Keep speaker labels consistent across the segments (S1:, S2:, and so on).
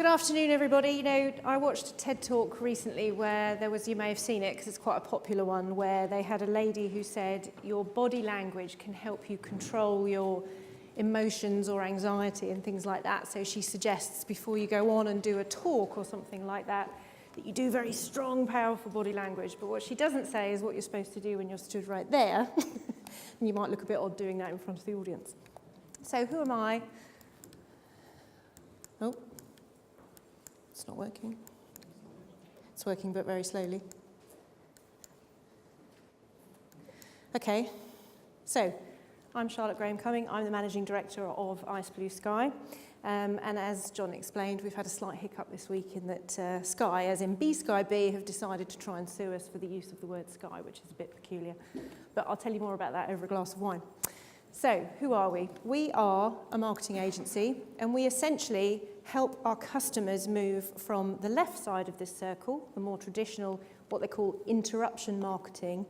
S1: Good afternoon, everybody. You know, I watched a TED Talk recently where there was, you may have seen it because it's quite a popular one, where they had a lady who said your body language can help you control your emotions or anxiety and things like that. So she suggests before you go on and do a talk or something like that, that you do very strong, powerful body language. But what she doesn't say is what you're supposed to do when you're stood right there. And you might look a bit odd doing that in front of the audience. So who am I? Oh. It's not working. It's working, but very slowly. Okay, so I'm Charlotte Graham-Cumming. I'm the Managing Director of Ice Blue Sky. And as John explained, we've had a slight hiccup this week in that Sky, as in B-Sky B, have decided to try and sue us for the use of the word sky, which is a bit peculiar. But I'll tell you more about that over a glass of wine. So, who are we? We are a marketing agency, and we essentially help our customers move from the left side of this circle, the more traditional, what they call interruption marketing,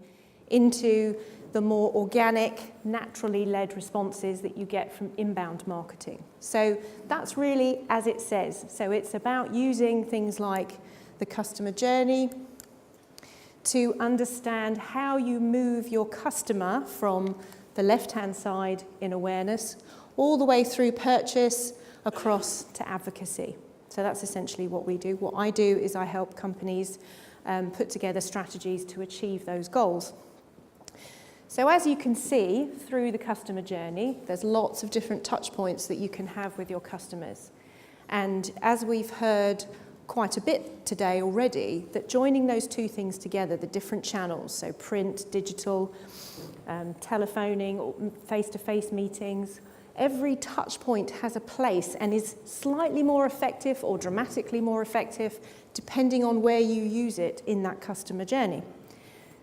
S1: into the more organic, naturally led responses that you get from inbound marketing. So that's really as it says. So it's about using things like the customer journey to understand how you move your customer from the left-hand side in awareness all the way through purchase across to advocacy. So that's essentially what we do. What I do is I help companies put together strategies to achieve those goals. So as you can see through the customer journey, there's lots of different touch points that you can have with your customers. And as we've heard quite a bit today already, that joining those two things together, the different channels, so print, digital, telephoning, or face-to-face meetings, every touch point has a place and is slightly more effective or dramatically more effective depending on where you use it in that customer journey.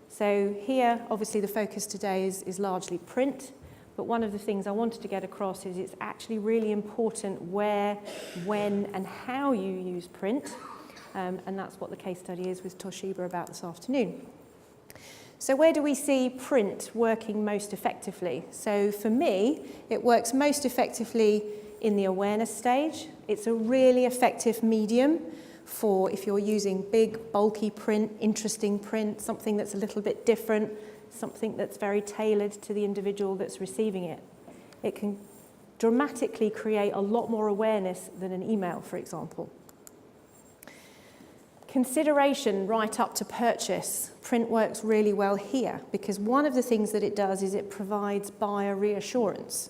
S1: So here, obviously, the focus today is largely print, but one of the things I wanted to get across is it's actually really important where, when, and how you use print, and that's what the case study is with Toshiba about this afternoon. So where do we see print working most effectively? So for me, it works most effectively in the awareness stage. It's a really effective medium for if you're using big, bulky print, interesting print, something that's a little bit different, something that's very tailored to the individual that's receiving it. It can dramatically create a lot more awareness than an email, for example. Consideration right up to purchase. Print works really well here because one of the things that it does is it provides buyer reassurance.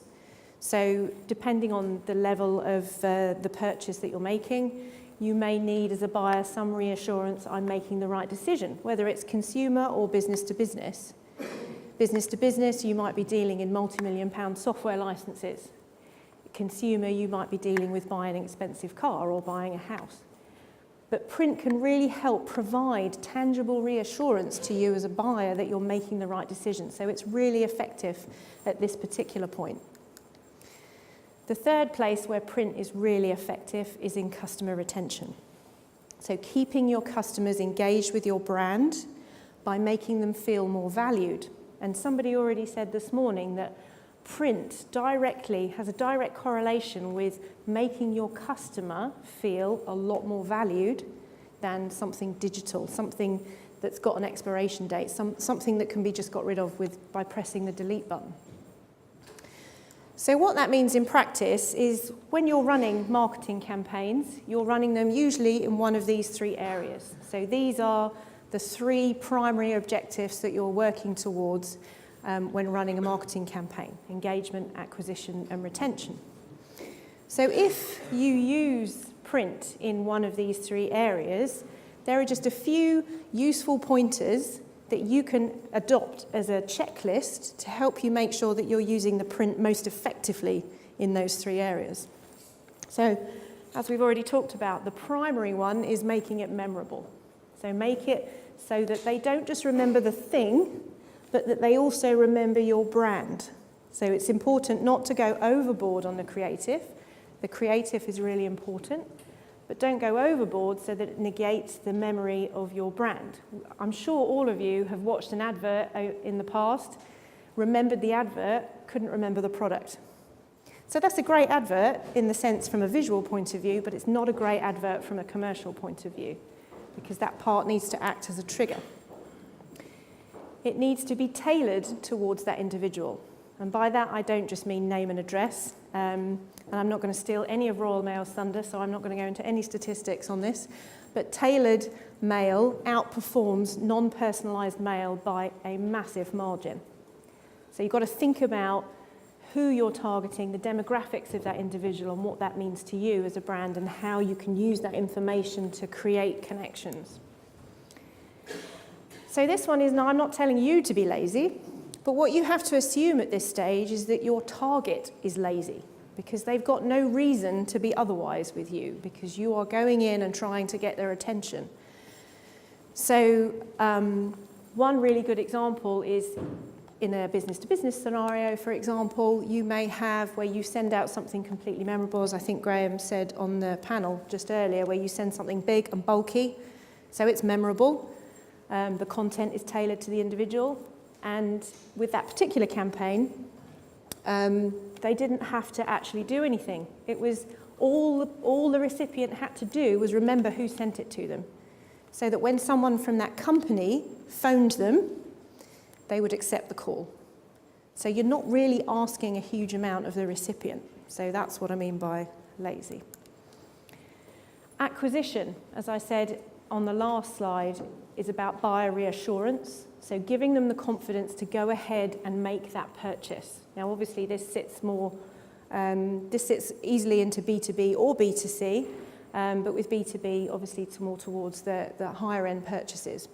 S1: So depending on the level of the purchase that you're making, you may need as a buyer some reassurance I'm making the right decision, whether it's consumer or business to business. Business to business, you might be dealing in multi-million-pound software licenses. Consumer, you might be dealing with buying an expensive car or buying a house. But print can really help provide tangible reassurance to you as a buyer that you're making the right decision. So it's really effective at this particular point. The third place where print is really effective is in customer retention. So keeping your customers engaged with your brand by making them feel more valued. And somebody already said this morning that print directly has a direct correlation with making your customer feel a lot more valued than something digital, something that's got an expiration date, something that can be just got rid of by pressing the delete button. So what that means in practice is when you're running marketing campaigns, you're running them usually in one of these three areas. So these are the three primary objectives that you're working towards when running a marketing campaign: engagement, acquisition, and retention. So if you use print in one of these three areas, there are just a few useful pointers that you can adopt as a checklist to help you make sure that you're using the print most effectively in those three areas. So, as we've already talked about, the primary one is making it memorable. So make it so that they don't just remember the thing, but that they also remember your brand. So it's important not to go overboard on the creative. The creative is really important, but don't go overboard so that it negates the memory of your brand. I'm sure all of you have watched an advert in the past, remembered the advert, couldn't remember the product. So that's a great advert in the sense from a visual point of view, but it's not a great advert from a commercial point of view, because that part needs to act as a trigger. It needs to be tailored towards that individual. And by that, I don't just mean name and address. And I'm not going to steal any of Royal Mail's thunder, so I'm not going to go into any statistics on this. But tailored mail outperforms non-personalised mail by a massive margin. So you've got to think about who you're targeting, the demographics of that individual, and what that means to you as a brand, and how you can use that information to create connections. So this one is, now I'm not telling you to be lazy, but what you have to assume at this stage is that your target is lazy, because they've got no reason to be otherwise with you, because you are going in and trying to get their attention. So one really good example is in a business-to-business scenario, for example, you may have where you send out something completely memorable, as I think Graham said on the panel just earlier, where you send something big and bulky, so it's memorable. The content is tailored to the individual, and with that particular campaign, they didn't have to actually do anything. It was all the recipient had to do was remember who sent it to them, so that when someone from that company phoned them, they would accept the call. So you're not really asking a huge amount of the recipient. So that's what I mean by lazy. Acquisition, as I said on the last slide, is about buyer reassurance. So giving them the confidence to go ahead and make that purchase. Now, obviously, this sits easily into B2B or B2C, but with B2B, obviously, it's more towards the higher end purchases.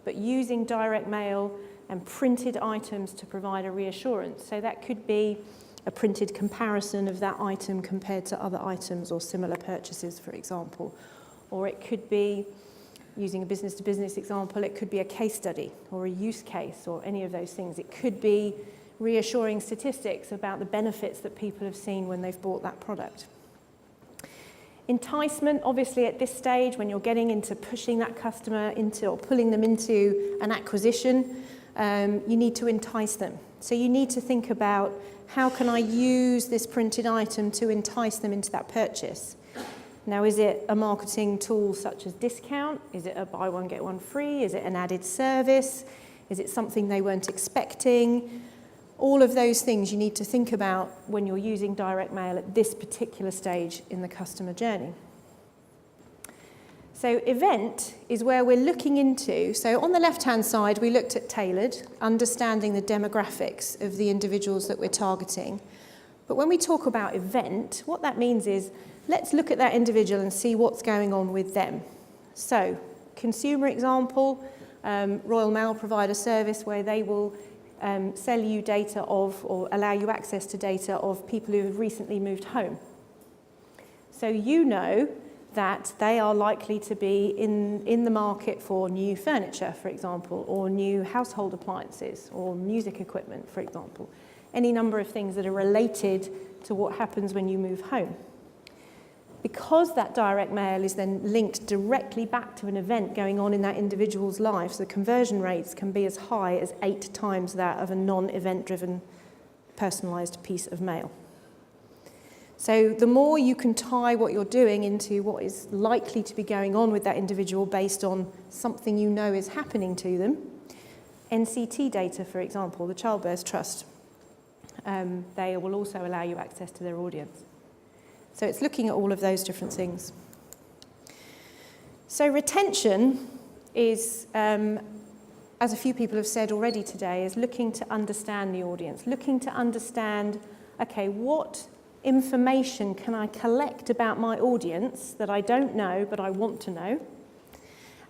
S1: But using direct mail and printed items to provide a reassurance. So that could be a printed comparison of that item compared to other items or similar purchases, for example. Or it could be, using a business-to-business example, it could be a case study or a use case or any of those things. It could be reassuring statistics about the benefits that people have seen when they've bought that product. Enticement, obviously at this stage, when you're getting into pushing that customer into or pulling them into an acquisition, you need to entice them. So you need to think about, how can I use this printed item to entice them into that purchase? Now, is it a marketing tool such as discount? Is it a buy one, get one free? Is it an added service? Is it something they weren't expecting? All of those things you need to think about when you're using direct mail at this particular stage in the customer journey. So event is where we're looking into, so on the left-hand side, we looked at tailored, understanding the demographics of the individuals that we're targeting. But when we talk about event, what that means is, let's look at that individual and see what's going on with them. So, consumer example, Royal Mail provide a service where they will sell you data of, or allow you access to data of people who have recently moved home. So you know that they are likely to be in the market for new furniture, for example, or new household appliances, or music equipment, for example. Any number of things that are related to what happens when you move home. Because that direct mail is then linked directly back to an event going on in that individual's life, so the conversion rates can be as high as 8 times that of a non-event driven personalised piece of mail. So the more you can tie what you're doing into what is likely to be going on with that individual based on something you know is happening to them. NCT data, for example, the Childbirth Trust, they will also allow you access to their audience. So it's looking at all of those different things. So retention is, as a few people have said already today, is looking to understand the audience, looking to understand, okay, what information can I collect about my audience that I don't know but I want to know?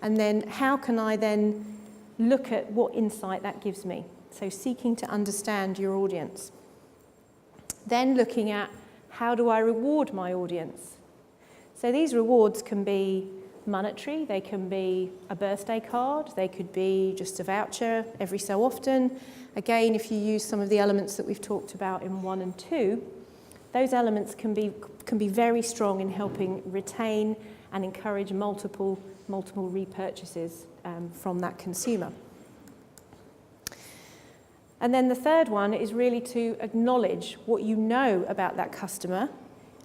S1: And then how can I then look at what insight that gives me? So seeking to understand your audience. Then looking at, how do I reward my audience? So these rewards can be monetary, they can be a birthday card, they could be just a voucher every so often. Again, if you use some of the elements that we've talked about in 1 and 2, those elements can be very strong in helping retain and encourage multiple repurchases from that consumer. And then the third one is really to acknowledge what you know about that customer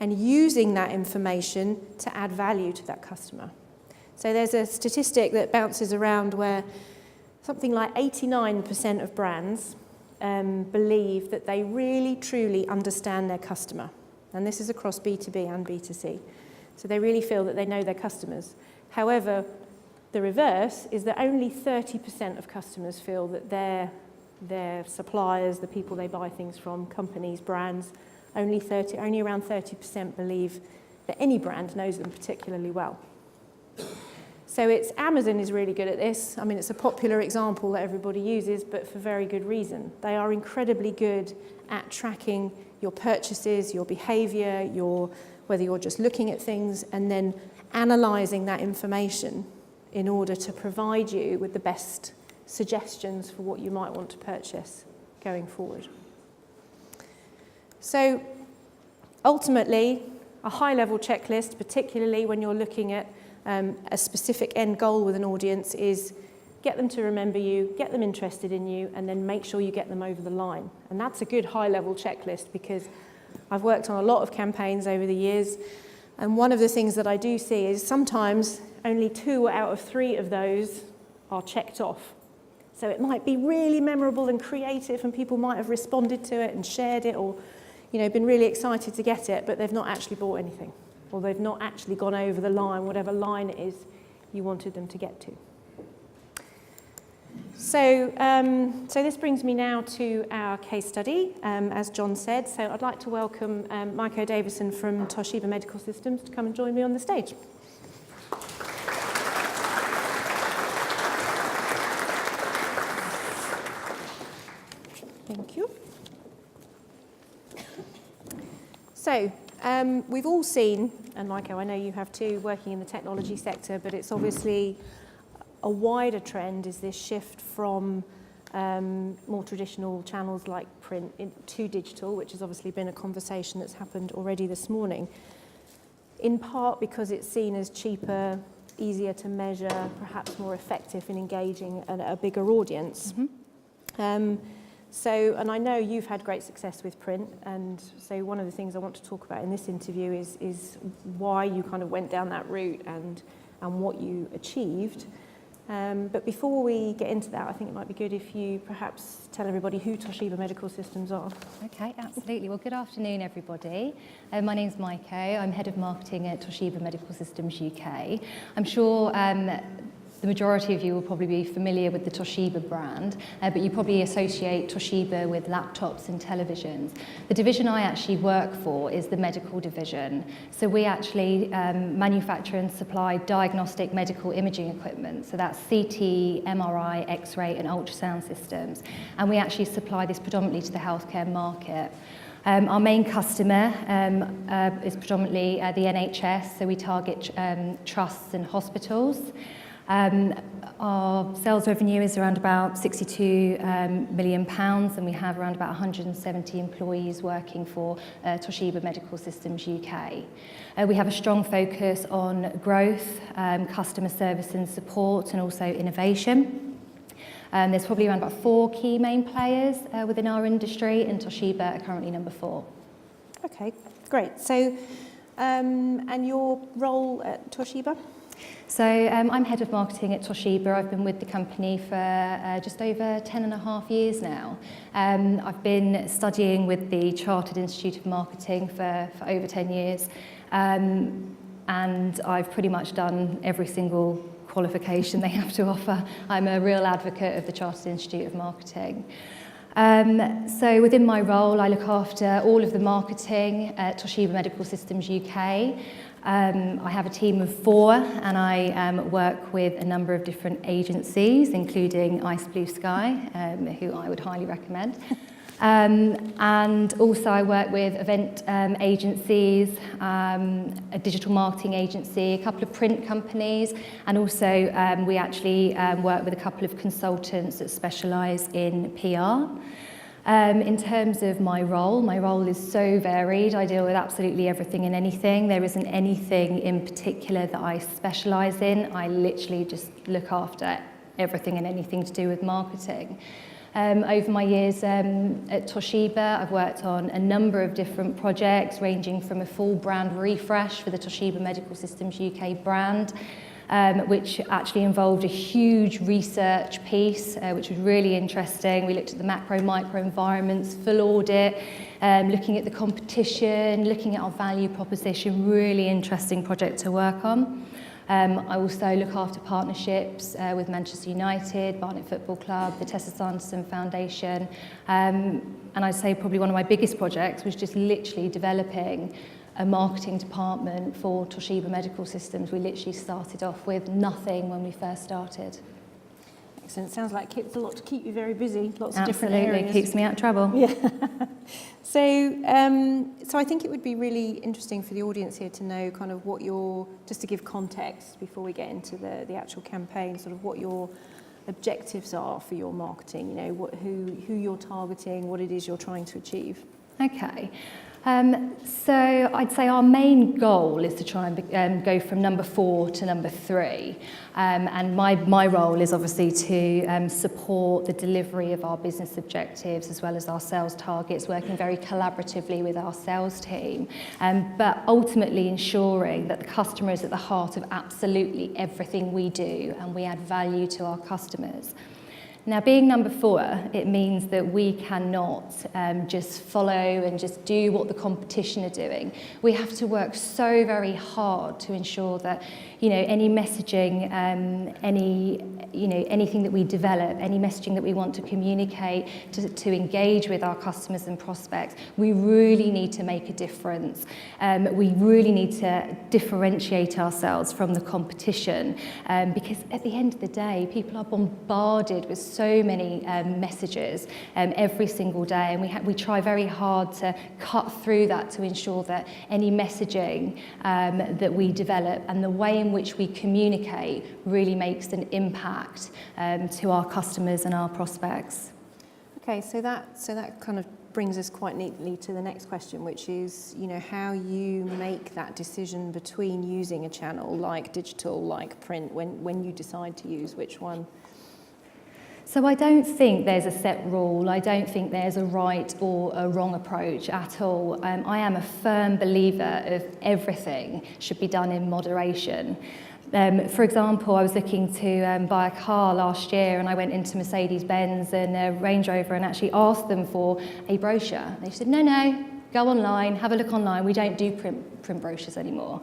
S1: and using that information to add value to that customer. So there's a statistic that bounces around where something like 89% of brands believe that they really, truly understand their customer. And this is across B2B and B2C. So they really feel that they know their customers. However, the reverse is that only 30% of customers feel that their suppliers, the people they buy things from, companies, brands, only around 30% believe that any brand knows them particularly well. So Amazon is really good at this. I mean, it's a popular example that everybody uses, but for very good reason. They are incredibly good at tracking your purchases, your behavior, whether you're just looking at things, and then analysing that information in order to provide you with the best suggestions for what you might want to purchase going forward. So ultimately, a high-level checklist, particularly when you're looking at a specific end goal with an audience, is get them to remember you, get them interested in you, and then make sure you get them over the line. And that's a good high-level checklist, because I've worked on a lot of campaigns over the years, and one of the things that I do see is sometimes only 2 out of 3 of those are checked off. So it might be really memorable and creative, and people might have responded to it and shared it, or been really excited to get it, but they've not actually bought anything, or they've not actually gone over the line, whatever line it is you wanted them to get to. So, so this brings me now to our case study, as John said. So I'd like to welcome Maiko Davison from Toshiba Medical Systems to come and join me on the stage. Thank you. So, we've all seen, and Maiko, I know you have too, working in the technology sector, but it's obviously a wider trend is this shift from more traditional channels like print to digital, which has obviously been a conversation that's happened already this morning, in part because it's seen as cheaper, easier to measure, perhaps more effective in engaging a bigger audience. Mm-hmm. And I know you've had great success with print, and so one of the things I want to talk about in this interview is why you kind of went down that route and what you achieved. But before we get into that, I think it might be good if you perhaps tell everybody who Toshiba Medical Systems are.
S2: Okay, absolutely. Well, good afternoon, everybody. My name's Maiko. I'm Head of Marketing at Toshiba Medical Systems UK. I'm sure the majority of you will probably be familiar with the Toshiba brand, but you probably associate Toshiba with laptops and televisions. The division I actually work for is the medical division. So we actually manufacture and supply diagnostic medical imaging equipment. So that's CT, MRI, X-ray and ultrasound systems. And we actually supply this predominantly to the healthcare market. Our main customer is predominantly the NHS, so we target trusts and hospitals. Our sales revenue is around about £62 million, and we have around about 170 employees working for Toshiba Medical Systems UK. We have a strong focus on growth, customer service and support, and also innovation. There's probably around about 4 key main players within our industry, and Toshiba are currently number 4.
S1: Okay, great. So, and your role at Toshiba?
S2: So I'm Head of Marketing at Toshiba. I've been with the company for just over 10.5 years now. I've been studying with the Chartered Institute of Marketing for over 10 years, and I've pretty much done every single qualification they have to offer. I'm a real advocate of the Chartered Institute of Marketing. So within my role, I look after all of the marketing at Toshiba Medical Systems UK. I have a team of 4, and I work with a number of different agencies, including Ice Blue Sky, who I would highly recommend. And also I work with event agencies, a digital marketing agency, a couple of print companies, and also we actually work with a couple of consultants that specialise in PR. In terms of my role is so varied. I deal with absolutely everything and anything. There isn't anything in particular that I specialise in. I literally just look after everything and anything to do with marketing. Over my years at Toshiba, I've worked on a number of different projects ranging from a full brand refresh for the Toshiba Medical Systems UK brand, which actually involved a huge research piece, which was really interesting. We looked at the macro, micro environments, full audit, looking at the competition, looking at our value proposition, really interesting project to work on. I also look after partnerships with Manchester United, Barnet Football Club, the Tessa Sanderson Foundation, and I'd say probably one of my biggest projects was just literally developing a marketing department for Toshiba Medical Systems. We literally started off with nothing when we first started.
S1: Excellent. Sounds like it's a lot to keep you very busy. Lots of different areas.
S2: Absolutely, keeps me out of trouble.
S1: Yeah. So I think it would be really interesting for the audience here to know kind of what just to give context before we get into the actual campaign, sort of what your objectives are for your marketing, you know, who you're targeting, what it is you're trying to achieve.
S2: Okay. So I'd say our main goal is to try and go from number 4 to number 3. And my role is obviously to support the delivery of our business objectives as well as our sales targets, working very collaboratively with our sales team, but ultimately ensuring that the customer is at the heart of absolutely everything we do and we add value to our customers. Now, being number 4, it means that we cannot just follow and just do what the competition are doing. We have to work so very hard to ensure that, you know, any messaging, anything that we develop, any messaging that we want to communicate, to engage with our customers and prospects, we really need to make a difference. We really need to differentiate ourselves from the competition, because at the end of the day, people are bombarded with so many messages every single day, and we try very hard to cut through that to ensure that any messaging that we develop and the way in which we communicate really makes an impact to our customers and our prospects.
S1: Okay, so that kind of brings us quite neatly to the next question, which is, you know, how you make that decision between using a channel like digital, like print, when you decide to use which one.
S2: So I don't think there's a set rule. I don't think there's a right or a wrong approach at all. I am a firm believer of everything should be done in moderation. For example, I was looking to buy a car last year, and I went into Mercedes-Benz and Range Rover and actually asked them for a brochure. They said, no, go online, have a look online. We don't do print brochures anymore.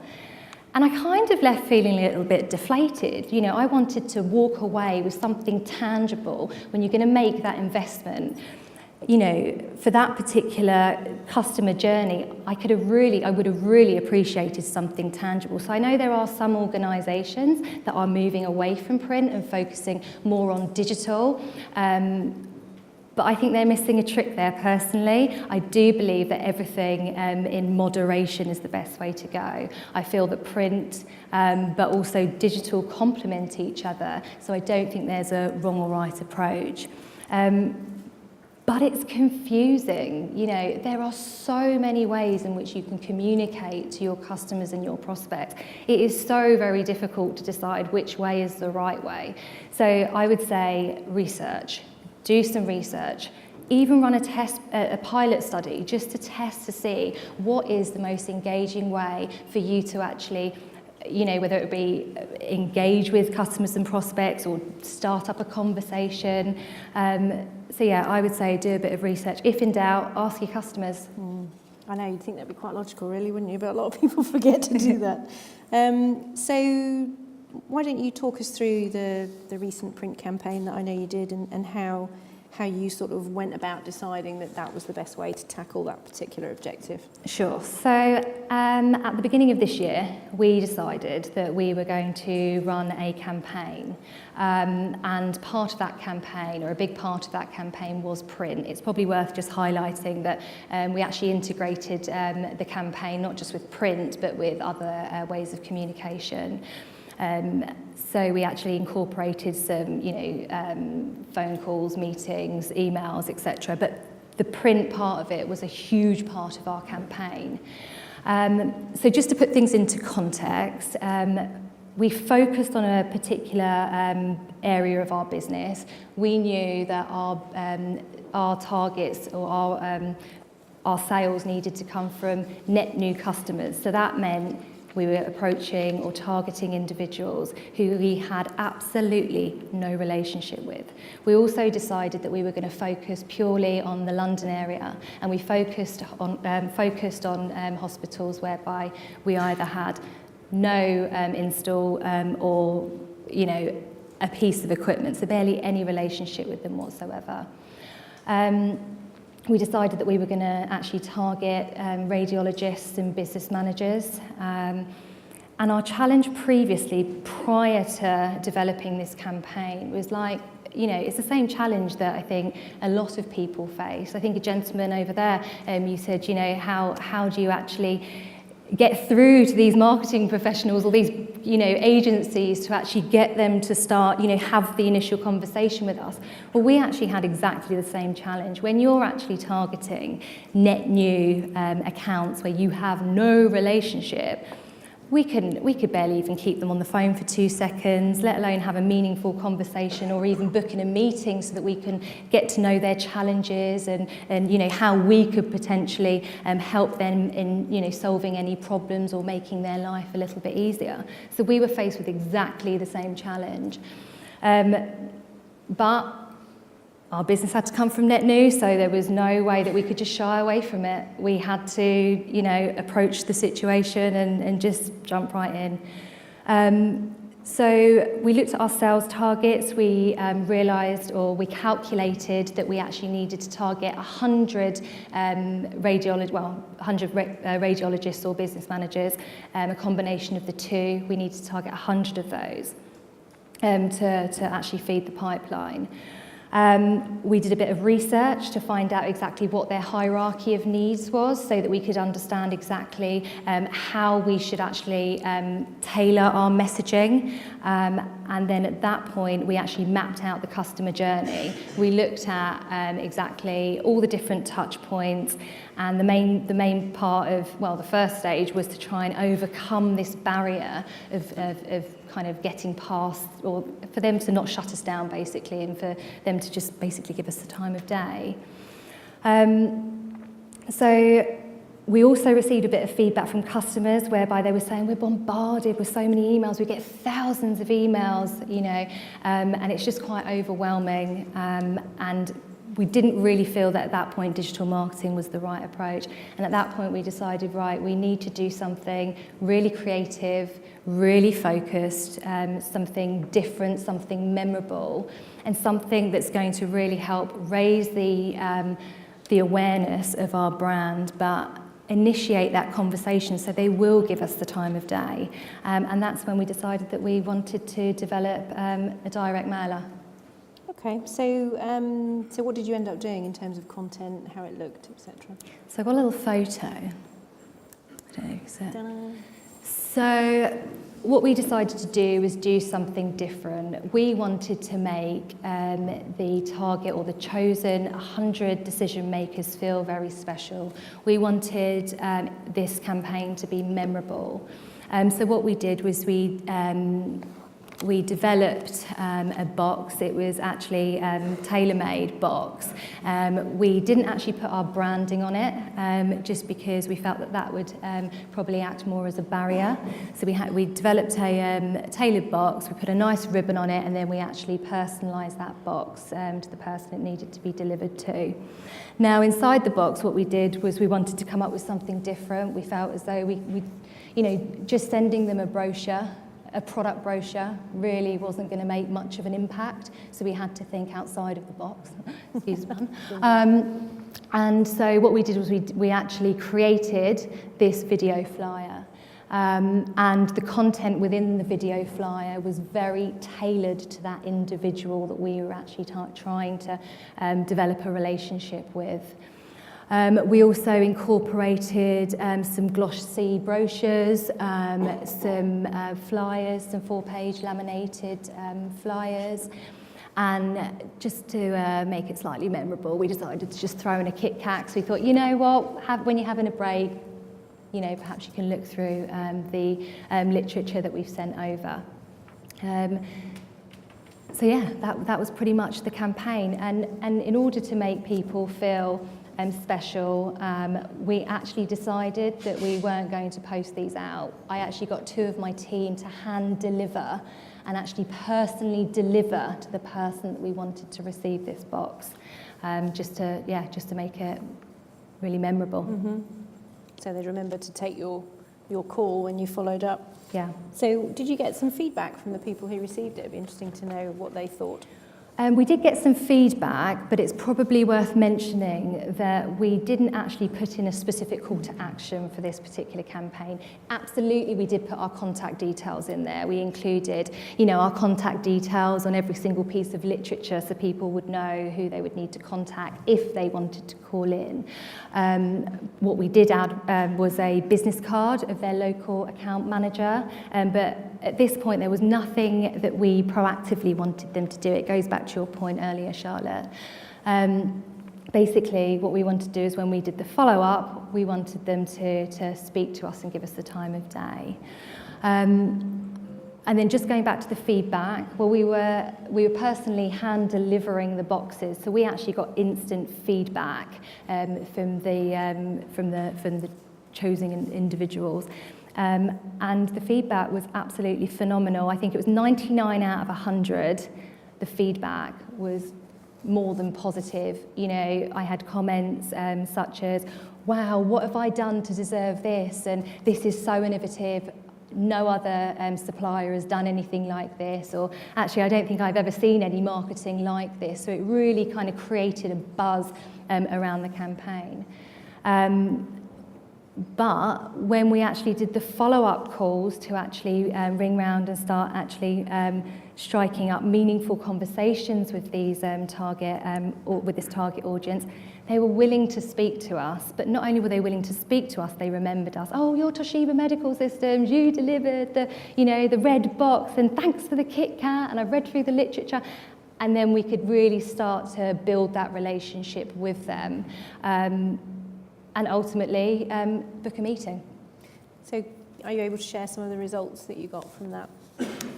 S2: And I kind of left feeling a little bit deflated. You know, I wanted to walk away with something tangible when you're going to make that investment. You know, for that particular customer journey, I would have really appreciated something tangible. So I know there are some organisations that are moving away from print and focusing more on digital. But I think they're missing a trick there personally. I do believe that everything in moderation is the best way to go. I feel that print, but also digital complement each other. So I don't think there's a wrong or right approach. But it's confusing. You know, there are so many ways in which you can communicate to your customers and your prospects. It is so very difficult to decide which way is the right way. So I would say research. Do some research, even run a pilot study just to test to see what is the most engaging way for you to actually, you know, whether it be engage with customers and prospects or start up a conversation. So yeah, I would say do a bit of research. If in doubt, ask your customers.
S1: I know, you'd think that'd be quite logical really, wouldn't you? But a lot of people forget to do that. So why don't you talk us through the recent print campaign that I know you did, and how you sort of went about deciding that was the best way to tackle that particular objective?
S2: Sure. So at the beginning of this year, we decided that we were going to run a campaign. And part of that campaign, or a big part of that campaign, was print. It's probably worth just highlighting that we actually integrated the campaign not just with print, but with other ways of communication. So we actually incorporated some, phone calls, meetings, emails, etc. But the print part of it was a huge part of our campaign. So just to put things into context, we focused on a particular area of our business. We knew that our targets or our sales needed to come from net new customers. So that meant we were approaching or targeting individuals who we had absolutely no relationship with. We also decided that we were going to focus purely on the London area, and we focused on hospitals whereby we either had no install or a piece of equipment, so barely any relationship with them whatsoever. We decided that we were going to actually target radiologists and business managers. And our challenge previously, prior to developing this campaign, was like, it's the same challenge that I think a lot of people face. I think a gentleman over there, you said, how do you actually get through to these marketing professionals or these agencies to actually get them to start have the initial conversation with us? Well, we actually had exactly the same challenge. When you're actually targeting net new accounts where you have no relationship, we could barely even keep them on the phone for 2 seconds, let alone have a meaningful conversation or even book in a meeting so that we can get to know their challenges and how we could potentially help them in solving any problems or making their life a little bit easier. So we were faced with exactly the same challenge. But our business had to come from net new, so there was no way that we could just shy away from it. We had to, approach the situation and just jump right in. So we looked at our sales targets. We realised, or we calculated, that we actually needed to target 100 radiologists or business managers, a combination of the two. We needed to target 100 of those to actually feed the pipeline. We did a bit of research to find out exactly what their hierarchy of needs was so that we could understand exactly how we should actually tailor our messaging. And then at that point, we actually mapped out the customer journey. We looked at exactly all the different touch points, and the main part of, the first stage was to try and overcome this barrier of kind of getting past, or for them to not shut us down basically, and for them to just basically give us the time of day. So we also received a bit of feedback from customers whereby they were saying, we're bombarded with so many emails, we get thousands of emails, and it's just quite overwhelming. And we didn't really feel that at that point digital marketing was the right approach. And at that point we decided, right, we need to do something really creative, really focused, something different, something memorable, and something that's going to really help raise the awareness of our brand, but initiate that conversation so they will give us the time of day. And that's when we decided that we wanted to develop a direct mailer.
S1: Okay, so what did you end up doing in terms of content, how it looked, etc.?
S2: So I've got a little photo. So what we decided to do was do something different. We wanted to make the target or the chosen 100 decision makers feel very special. We wanted this campaign to be memorable. So what we did was we developed a box. It was actually tailor-made box. We didn't actually put our branding on it, just because we felt that would probably act more as a barrier. So we developed a tailored box. We put a nice ribbon on it, and then we actually personalised that box to the person it needed to be delivered to. Now, inside the box, what we did was we wanted to come up with something different. We felt as though we just sending them a brochure, a product brochure, really wasn't going to make much of an impact, so we had to think outside of the box. Excuse me. And so what we did was we actually created this video flyer, and the content within the video flyer was very tailored to that individual that we were actually trying to develop a relationship with. We also incorporated some glossy brochures, some flyers, some 4-page laminated flyers, and just to make it slightly memorable, we decided to just throw in a Kit Kat. So we thought, you know what, when you're having a break, perhaps you can look through the literature that we've sent over. So yeah, that was pretty much the campaign. And in order to make people feel special, we actually decided that we weren't going to post these out. I actually got 2 of my team to hand deliver and actually personally deliver to the person that we wanted to receive this box, just to make it really memorable.
S1: Mm-hmm. So they remembered to take your call when you followed up.
S2: Yeah.
S1: So did you get some feedback from the people who received it? It'd be interesting to know what they thought.
S2: We did get some feedback, but it's probably worth mentioning that we didn't actually put in a specific call to action for this particular campaign. Absolutely, we did put our contact details in there. We included, our contact details on every single piece of literature so people would know who they would need to contact if they wanted to call in. What we did add was a business card of their local account manager, but at this point there was nothing that we proactively wanted them to do. It goes back to your point earlier, Charlotte. Basically, what we wanted to do is when we did the follow-up, we wanted them to speak to us and give us the time of day. And then just going back to the feedback, well, we were personally hand delivering the boxes, so we actually got instant feedback from the chosen individuals. And the feedback was absolutely phenomenal. I think it was 99 out of 100. The feedback was more than positive. I had comments such as, wow, what have I done to deserve this? And this is so innovative. No other supplier has done anything like this. Or actually, I don't think I've ever seen any marketing like this. So it really kind of created a buzz around the campaign. But when we actually did the follow-up calls to actually ring round and start actually striking up meaningful conversations with these with this target audience, they were willing to speak to us. But not only were they willing to speak to us, they remembered us. Oh, you're Toshiba Medical Systems. You delivered the red box, and thanks for the Kit Kat. And I've read through the literature. And then we could really start to build that relationship with them. And ultimately book a meeting. So are you able to share some of the results that you got from that?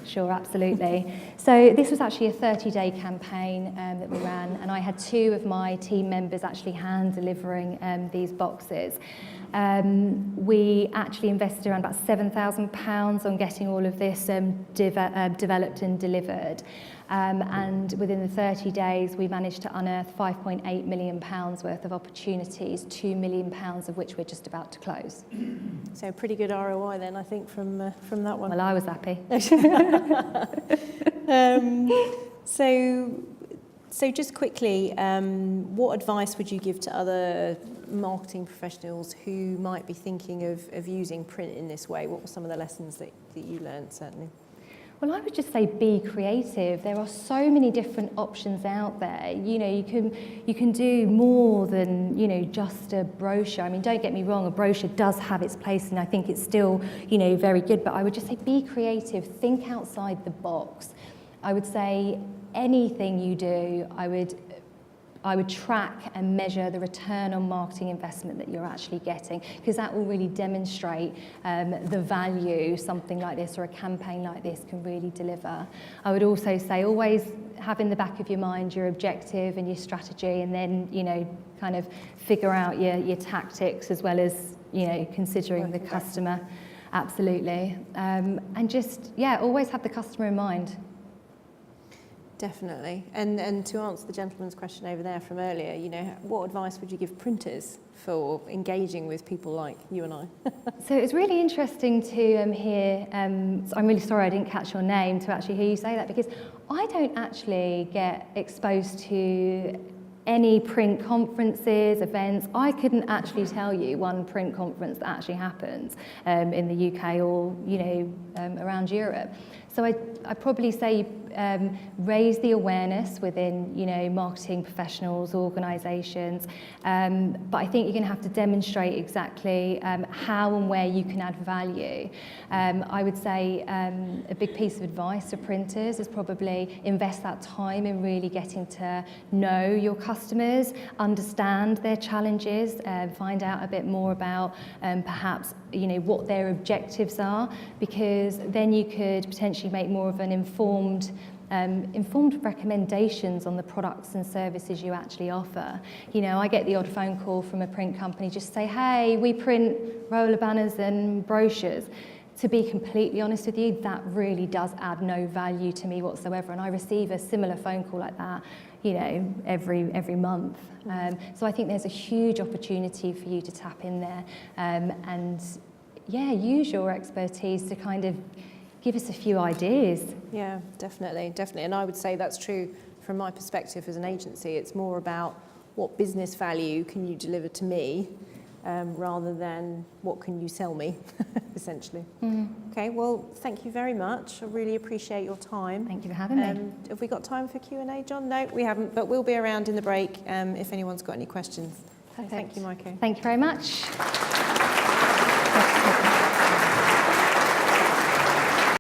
S2: Sure, absolutely. So this was actually a 30-day campaign that we ran, and I had 2 of my team members actually hand delivering these boxes. We actually invested around about £7,000 on getting all of this developed and delivered. And within the 30 days, we managed to unearth £5.8 million worth of opportunities, £2 million of which we're just about to close.
S1: So pretty good ROI then, I think, from that one.
S2: Well, I was happy.
S1: So just quickly, what advice would you give to other marketing professionals who might be thinking of using print in this way? What were some of the lessons that you learned, certainly?
S2: Well, I would just say be creative. There are so many different options out there. You can do more than, just a brochure. I mean, don't get me wrong, a brochure does have its place, and I think it's still, very good. But I would just say be creative, think outside the box. I would say anything you do, I would track and measure the return on marketing investment that you're actually getting, because that will really demonstrate the value something like this or a campaign like this can really deliver. I would also say always have in the back of your mind your objective and your strategy, and then, kind of figure out your tactics as well as, considering the customer. Absolutely. And just, always have the customer in mind.
S1: Definitely. And to answer the gentleman's question over there from earlier, what advice would you give printers for engaging with people like you and I?
S2: So it's really interesting to hear, so I'm really sorry I didn't catch your name, to actually hear you say that, because I don't actually get exposed to any print conferences, events. I couldn't actually tell you one print conference that actually happens in the UK or, around Europe. So I'd probably say raise the awareness within, marketing professionals, organisations, but I think you're going to have to demonstrate exactly how and where you can add value. I would say a big piece of advice to printers is probably invest that time in really getting to know your customers, understand their challenges, find out a bit more about perhaps what their objectives are, because then you could potentially make more of an informed recommendations on the products and services you actually offer. I get the odd phone call from a print company just say, hey, we print roller banners and brochures. To be completely honest with you, that really does add no value to me whatsoever, and I receive a similar phone call like that every month. So I think there's a huge opportunity for you to tap in there and use your expertise to kind of give us a few ideas.
S1: Yeah, definitely. And I would say that's true from my perspective as an agency. It's more about what business value can you deliver to me rather than what can you sell me, essentially. Okay, well, thank you very much. I really appreciate your time.
S2: Thank you for having me.
S1: Have we got time for Q&A, John? No, we haven't, but we'll be around in the break if anyone's got any questions.
S2: Perfect.
S1: Thank you, Maiko.
S2: Thank you very much.